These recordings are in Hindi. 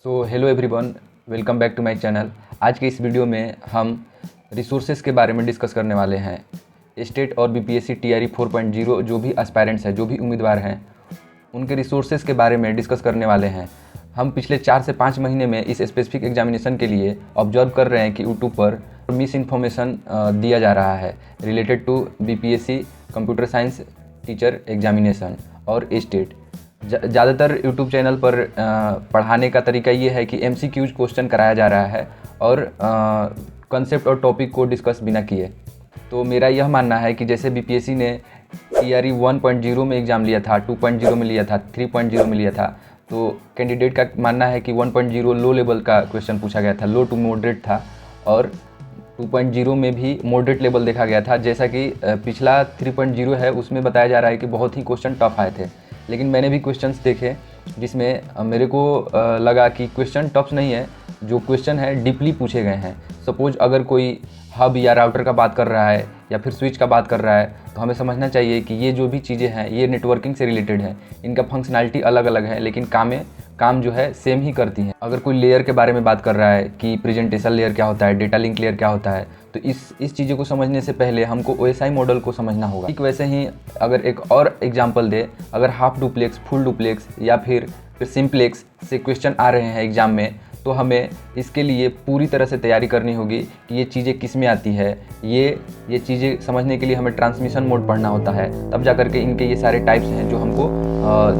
So hello everyone, welcome back to my channel. आज के इस वीडियो में हम रिसोर्सेज के बारे में डिस्कस करने वाले हैं। स्टेट और बीपीएससी टीआरई 4.0 जो भी एस्पायरेंट्स हैं, जो भी उम्मीदवार हैं, उनके रिसोर्सेज के बारे में डिस्कस करने वाले हैं। हम पिछले 4 से 5 महीने में इस स्पेसिफिक एग्जामिनेशन के लिए ऑब्जर्व कर रहे हैं कि यूट्यूब पर मिस इन्फॉर्मेशन दिया जा रहा है related to BPSC computer science teacher examination और स्टेट। ज़्यादातर यूट्यूब चैनल पर पढ़ाने का तरीका ये है कि एमसीक्यूज क्वेश्चन कराया जा रहा है और कंसेप्ट और टॉपिक को डिस्कस बिना किए। तो मेरा यह मानना है कि जैसे बीपीएससी ने टीआरई 1.0 में एग्ज़ाम लिया था, 2.0 में लिया था, 3.0 में लिया था, तो कैंडिडेट का मानना है कि 1.0 लो लेवल का क्वेश्चन पूछा गया था, लो टू मॉडरेट था, और 2.0 में भी मॉडरेट लेवल देखा गया था। जैसा कि पिछला 3.0 है, उसमें बताया जा रहा है कि बहुत ही क्वेश्चन टफ आए थे। लेकिन मैंने भी क्वेश्चंस देखे जिसमें मेरे को लगा कि क्वेश्चन टफ नहीं है, जो क्वेश्चन है डीपली पूछे गए हैं। सपोज अगर कोई हब या राउटर का बात कर रहा है या फिर स्विच का बात कर रहा है, तो हमें समझना चाहिए कि ये जो भी चीज़ें हैं ये नेटवर्किंग से रिलेटेड है। इनका फंक्शनैलिटी अलग अलग है, लेकिन काम जो है सेम ही करती हैं। अगर कोई लेयर के बारे में बात कर रहा है कि प्रेजेंटेशन लेयर क्या होता है, डेटा लिंक लेयर क्या होता है, तो इस चीज़ों को समझने से पहले हमको ओएसआई मॉडल को समझना होगा। ठीक वैसे ही अगर एक और एग्जांपल दे, अगर हाफ डुप्लेक्स, फुल डुप्लेक्स या फिर सिंप्लेक्स से क्वेश्चन आ रहे हैं एग्ज़ाम में, तो हमें इसके लिए पूरी तरह से तैयारी करनी होगी कि ये चीज़ें किस में आती है। ये चीज़ें समझने के लिए हमें ट्रांसमिशन मोड पढ़ना होता है, तब जा करके इनके ये सारे टाइप्स हैं जो हमको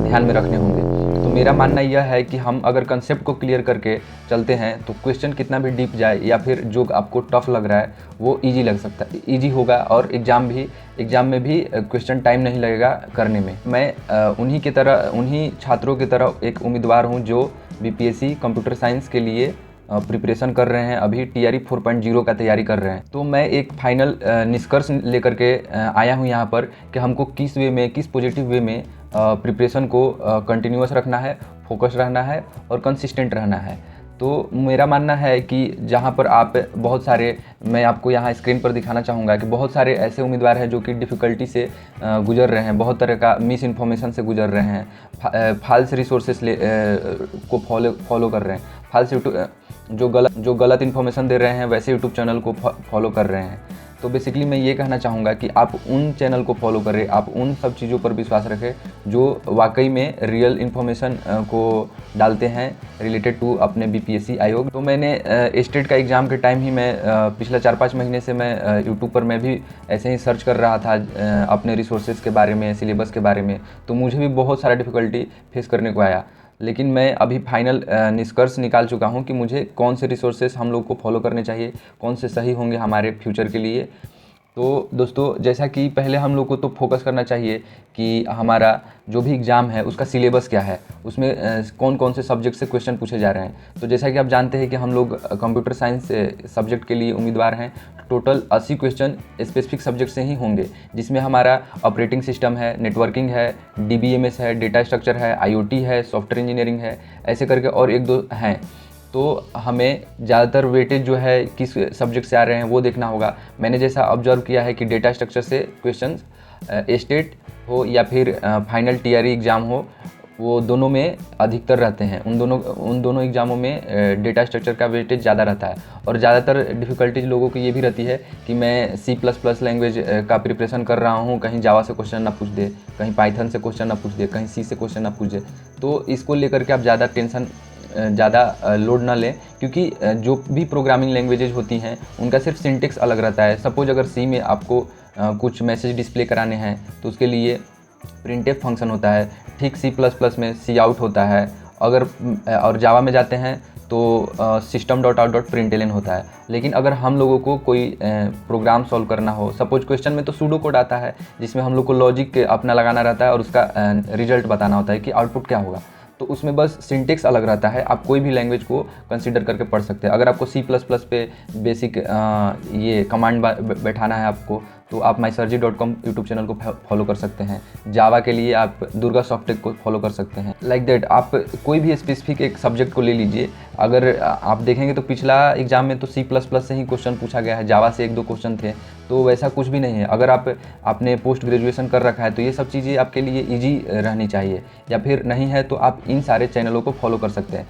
ध्यान में रखने होंगे। तो मेरा मानना यह है कि हम अगर कंसेप्ट को क्लियर करके चलते हैं तो क्वेश्चन कितना भी डीप जाए या फिर जो आपको टफ लग रहा है वो ईजी लग सकता है, ईजी होगा, और एग्ज़ाम में भी क्वेश्चन टाइम नहीं लगेगा करने में। मैं उन्हीं छात्रों की तरह एक उम्मीदवार हूँ जो बीपीएससी कंप्यूटर साइंस के लिए प्रिपरेशन कर रहे हैं, अभी टीआरई 4.0 का तैयारी कर रहे हैं। तो मैं एक फाइनल निष्कर्ष लेकर के आया हूँ यहाँ पर कि हमको किस वे में, किस पॉजिटिव वे में प्रिपरेशन को कंटिन्यूअस रखना है, फोकस रहना है और कंसिस्टेंट रहना है। तो मेरा मानना है कि जहाँ पर आप बहुत सारे, मैं आपको यहाँ स्क्रीन पर दिखाना चाहूँगा कि बहुत सारे ऐसे उम्मीदवार हैं जो कि डिफ़िकल्टी से गुजर रहे हैं, बहुत तरह का मिस इन्फॉर्मेशन से गुजर रहे हैं, फाल्स रिसोर्सेस को फॉलो कर रहे हैं, फाल्स जो गलत इन्फॉर्मेशन दे रहे हैं वैसे यूट्यूब चैनल को फॉलो कर रहे हैं। तो बेसिकली मैं ये कहना चाहूँगा कि आप उन चैनल को फॉलो करें, आप उन सब चीज़ों पर विश्वास रखें जो वाकई में रियल इन्फॉर्मेशन को डालते हैं रिलेटेड टू अपने बीपीएससी आयोग। तो मैंने स्टेट का एग्ज़ाम के टाइम ही मैं पिछला 4-5 महीने से मैं यूट्यूब पर मैं भी ऐसे ही सर्च कर रहा था अपने रिसोर्सेज के बारे में, सिलेबस के बारे में। तो मुझे भी बहुत सारा डिफ़िकल्टी फेस करने को आया, लेकिन मैं अभी फाइनल निष्कर्ष निकाल चुका हूँ कि मुझे कौन से रिसोर्सेज हम लोग को फॉलो करने चाहिए, कौन से सही होंगे हमारे फ्यूचर के लिए। तो दोस्तों, जैसा कि पहले हम लोग को तो फोकस करना चाहिए कि हमारा जो भी एग्ज़ाम है उसका सिलेबस क्या है, उसमें कौन कौन से सब्जेक्ट से क्वेश्चन पूछे जा रहे हैं। तो जैसा कि आप जानते हैं कि हम लोग कंप्यूटर साइंस सब्जेक्ट के लिए उम्मीदवार हैं। टोटल 80 क्वेश्चन स्पेसिफिक सब्जेक्ट से ही होंगे, जिसमें हमारा ऑपरेटिंग सिस्टम है, नेटवर्किंग है, डीबीएमएस है, डेटा स्ट्रक्चर है, आईओटी है, सॉफ्टवेयर इंजीनियरिंग है, ऐसे करके और 1-2 हैं। तो हमें ज़्यादातर वेटेज जो है किस सब्जेक्ट से आ रहे हैं वो देखना होगा। मैंने जैसा ऑब्जर्व किया है कि डेटा स्ट्रक्चर से क्वेश्चंस स्टेट हो या फिर फाइनल टीआरई एग्ज़ाम हो, वो दोनों में अधिकतर रहते हैं। उन दोनों एग्ज़ामों में डेटा स्ट्रक्चर का वेटेज ज़्यादा रहता है। और ज़्यादातर डिफ़िकल्टीज लोगों की ये भी रहती है कि मैं C++ लैंग्वेज का प्रिपरेशन कर रहा हूँ, कहीं जावा से क्वेश्चन ना पूछ दे, कहीं पाइथन से क्वेश्चन ना पूछ दे, कहीं सी से क्वेश्चन ना पूछ दे। तो इसको लेकर के आप ज़्यादा लोड ना लें, क्योंकि जो भी प्रोग्रामिंग लैंग्वेजेज होती हैं उनका सिर्फ सिंटेक्स अलग रहता है। सपोज अगर सी में आपको कुछ मैसेज डिस्प्ले कराने हैं तो उसके लिए प्रिंटफ फंक्शन होता है, ठीक C++ में सी आउट होता है। अगर और जावा में जाते हैं तो system.out.println होता है। लेकिन अगर हम लोगों को कोई प्रोग्राम सॉल्व करना हो, सपोज क्वेश्चन में तो सूडो कोड आता है जिसमें हम लोग को लॉजिक अपना लगाना रहता है और उसका रिजल्ट बताना होता है कि आउटपुट क्या होगा। तो उसमें बस सिंटेक्स अलग रहता है। आप कोई भी लैंग्वेज को कंसीडर करके पढ़ सकते हैं। अगर आपको C++ पे बेसिक ये कमांड बैठाना है आपको, तो आप mysurgery.com यूट्यूब चैनल को फॉलो कर सकते हैं। जावा के लिए आप दुर्गा सॉफ्टटेक को फॉलो कर सकते हैं। लाइक दैट आप कोई भी स्पेसिफिक एक सब्जेक्ट को ले लीजिए। अगर आप देखेंगे तो पिछला एग्जाम में तो C++ से ही क्वेश्चन पूछा गया है, जावा से 1-2 क्वेश्चन थे। तो वैसा कुछ भी नहीं है। अगर आपने पोस्ट ग्रेजुएशन कर रखा है तो ये सब चीज़ें आपके लिए ईजी रहनी चाहिए, या फिर नहीं है तो आप इन सारे चैनलों को फॉलो कर सकते हैं।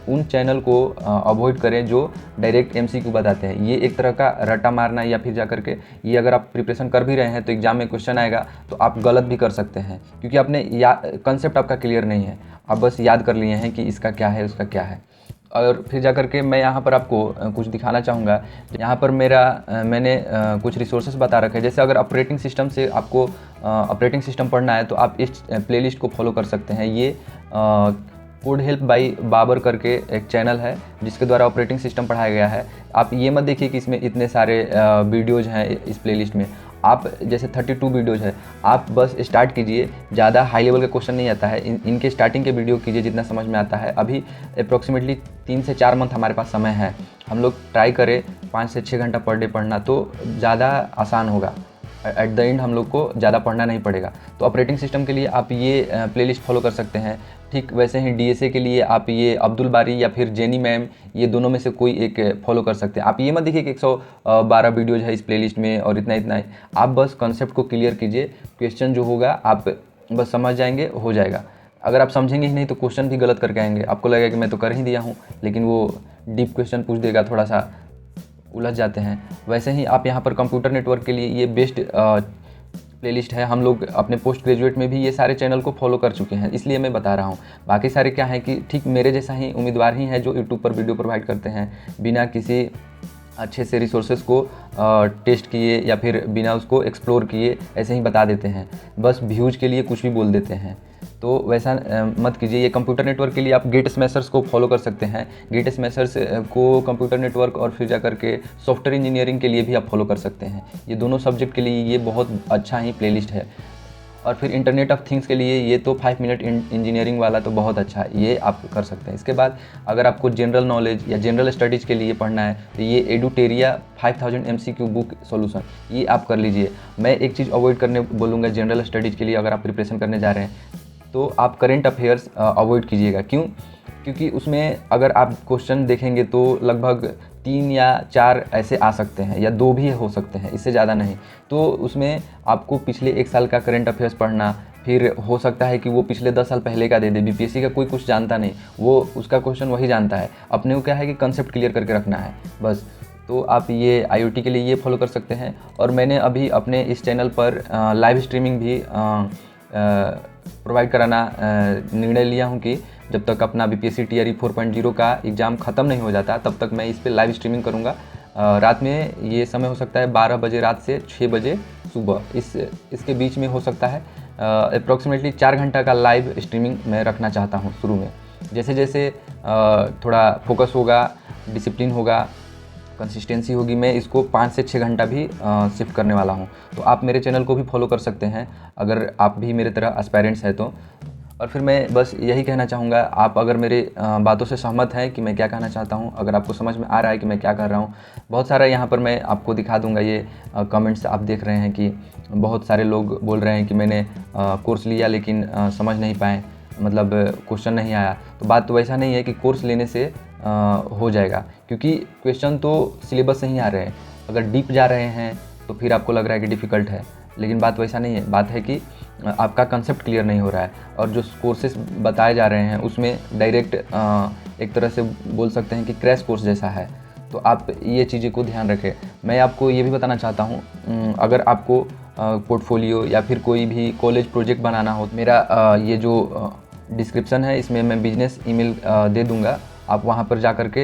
उन चैनल को अवॉइड करें जो डायरेक्ट MCQ बताते हैं। ये एक तरह का रट्टा मारना, या फिर जा करके ये अगर आप प्रिपरेशन कर भी रहे हैं तो एग्ज़ाम में क्वेश्चन आएगा तो आप गलत भी कर सकते हैं, क्योंकि आपने कंसेप्ट आपका क्लियर नहीं है, आप बस याद कर लिए हैं कि इसका क्या है उसका क्या है। और फिर जा कर के मैं यहाँ पर आपको कुछ दिखाना चाहूँगा। यहाँ पर मैंने कुछ रिसोर्सेज बता रखे हैं। जैसे अगर ऑपरेटिंग सिस्टम से आपको ऑपरेटिंग सिस्टम पढ़ना है तो आप इस प्लेलिस्ट को फॉलो कर सकते हैं। ये कोड हेल्प बाई बाबर करके एक चैनल है जिसके द्वारा ऑपरेटिंग सिस्टम पढ़ाया गया है। आप ये मत देखिए कि इसमें इतने सारे वीडियोज़ हैं इस प्लेलिस्ट में। आप जैसे 32 वीडियोज़ है, आप बस स्टार्ट कीजिए। ज़्यादा हाई लेवल का क्वेश्चन नहीं आता है, इनके स्टार्टिंग के वीडियो कीजिए जितना समझ में आता है। अभी अप्रॉक्सीमेटली 3 से 4 मंथ हमारे पास समय है, हम लोग ट्राई करें 5 से 6 घंटा पर डे पढ़ना तो ज़्यादा आसान होगा। एट द एंड हम लोग को ज़्यादा पढ़ना नहीं पड़ेगा। तो ऑपरेटिंग सिस्टम के लिए आप ये प्लेलिस्ट फॉलो कर सकते हैं। ठीक वैसे ही DSA के लिए आप ये अब्दुल बारी या फिर जेनी मैम, ये दोनों में से कोई एक फॉलो कर सकते हैं। आप ये मत देखिए कि 112 वीडियोज है इस प्लेलिस्ट में और इतना है। आप बस कॉन्सेप्ट को क्लियर कीजिए, क्वेश्चन जो होगा आप बस समझ जाएंगे, हो जाएगा। अगर आप समझेंगे ही नहीं तो क्वेश्चन भी गलत करके आएंगे, आपको लगेगा कि मैं तो कर ही दिया हूँ, लेकिन वो डीप क्वेश्चन पूछ देगा, थोड़ा सा उलझ जाते हैं। वैसे ही आप यहाँ पर कंप्यूटर नेटवर्क के लिए ये बेस्ट प्लेलिस्ट है। हम लोग अपने पोस्ट ग्रेजुएट में भी ये सारे चैनल को फॉलो कर चुके हैं, इसलिए मैं बता रहा हूँ। बाकी सारे क्या है कि ठीक मेरे जैसा ही उम्मीदवार ही है जो यूट्यूब पर वीडियो प्रोवाइड करते हैं, बिना किसी अच्छे से रिसोर्सेज को टेस्ट किए या फिर बिना उसको एक्सप्लोर किए ऐसे ही बता देते हैं, बस व्यूज़ के लिए कुछ भी बोल देते हैं। तो वैसा मत कीजिए। ये कंप्यूटर नेटवर्क के लिए आप गेट स्मैशर्स को फॉलो कर सकते हैं। गेट स्मैशर्स को कंप्यूटर नेटवर्क और फिर जा करके सॉफ्टवेयर इंजीनियरिंग के लिए भी आप फॉलो कर सकते हैं। ये दोनों सब्जेक्ट के लिए ये बहुत अच्छा ही प्लेलिस्ट है। और फिर इंटरनेट ऑफ थिंग्स के लिए ये तो 5 मिनट इंजीनियरिंग वाला तो बहुत अच्छा है, ये आप कर सकते हैं। इसके बाद अगर आपको जनरल नॉलेज या जनरल स्टडीज़ के लिए पढ़ना है तो ये एडुटेरिया 5000 MCQ बुक सॉल्यूशन, ये आप कर लीजिए। मैं एक चीज़ अवॉइड करने बोलूँगा जनरल स्टडीज़ के लिए, अगर आप प्रिपरेशन करने जा रहे हैं तो आप करेंट अफेयर्स अवॉइड कीजिएगा। क्यों? क्योंकि उसमें अगर आप क्वेश्चन देखेंगे तो लगभग 3 या 4 ऐसे आ सकते हैं, या 2 भी हो सकते हैं, इससे ज़्यादा नहीं। तो उसमें आपको पिछले 1 साल का करेंट अफेयर्स पढ़ना, फिर हो सकता है कि वो पिछले 10 साल पहले का दे दे। BPSC का कोई कुछ जानता नहीं, वो उसका क्वेश्चन वही जानता है। अपने को क्या है कि कंसेप्ट क्लियर करके रखना है बस। तो आप ये IoT के लिए ये फॉलो कर सकते हैं। और मैंने अभी अपने इस चैनल पर लाइव स्ट्रीमिंग भी प्रोवाइड कराना निर्णय लिया हूँ कि जब तक अपना BPSC TRE 4.0 का एग्ज़ाम ख़त्म नहीं हो जाता तब तक मैं इस पर लाइव स्ट्रीमिंग करूँगा। रात में ये समय हो सकता है 12 बजे रात से 6 बजे सुबह, इसके बीच में हो सकता है। अप्रॉक्सीमेटली 4 घंटा का लाइव स्ट्रीमिंग मैं रखना चाहता हूँ शुरू में। जैसे जैसे थोड़ा फोकस होगा, डिसिप्लिन होगा, कंसिस्टेंसी होगी, मैं इसको 5 से 6 घंटा भी शिफ्ट करने वाला हूँ। तो आप मेरे चैनल को भी फॉलो कर सकते हैं अगर आप भी मेरे तरह एस्पायरेंट्स हैं तो। और फिर मैं बस यही कहना चाहूँगा, आप अगर मेरे बातों से सहमत हैं कि मैं क्या कहना चाहता हूँ, अगर आपको समझ में आ रहा है कि मैं क्या कर रहा हूँ, बहुत सारा यहाँ पर मैं आपको दिखा दूँगा। ये कमेंट्स आप देख रहे हैं कि बहुत सारे लोग बोल रहे हैं कि मैंने कोर्स लिया लेकिन समझ नहीं पाए, मतलब क्वेश्चन नहीं आया। तो बात तो वैसा नहीं है कि कोर्स लेने से हो जाएगा, क्योंकि क्वेश्चन तो सिलेबस से ही आ रहे हैं। अगर डीप जा रहे हैं तो फिर आपको लग रहा है कि डिफ़िकल्ट है, लेकिन बात वैसा नहीं है। बात है कि आपका कंसेप्ट क्लियर नहीं हो रहा है, और जो कोर्सेज बताए जा रहे हैं उसमें डायरेक्ट एक तरह से बोल सकते हैं कि क्रैश कोर्स जैसा है। तो आप ये चीज़ें को ध्यान रखें। मैं आपको ये भी बताना चाहता हूँ, अगर आपको पोर्टफोलियो या फिर कोई भी कॉलेज प्रोजेक्ट बनाना हो, मेरा ये जो डिस्क्रिप्शन है इसमें मैं बिजनेस ईमेल दे दूँगा। आप वहाँ पर जा कर के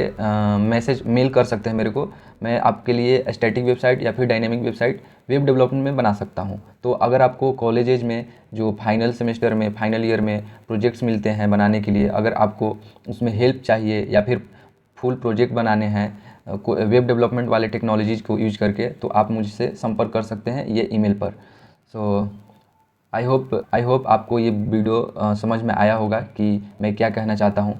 मेल कर सकते हैं मेरे को। मैं आपके लिए स्टैटिक वेबसाइट या फिर डायनेमिक वेबसाइट वेब डेवलपमेंट में बना सकता हूँ। तो अगर आपको कॉलेजेज में जो फाइनल सेमेस्टर में, फाइनल ईयर में प्रोजेक्ट्स मिलते हैं बनाने के लिए, अगर आपको उसमें हेल्प चाहिए या फिर फुल प्रोजेक्ट बनाने हैं वेब डेवलपमेंट वाले टेक्नोलॉजीज़ को यूज करके, तो आप मुझसे संपर्क कर सकते हैं ये ईमेल पर। सो आई होप आपको ये वीडियो समझ में आया होगा कि मैं क्या कहना चाहता हूँ।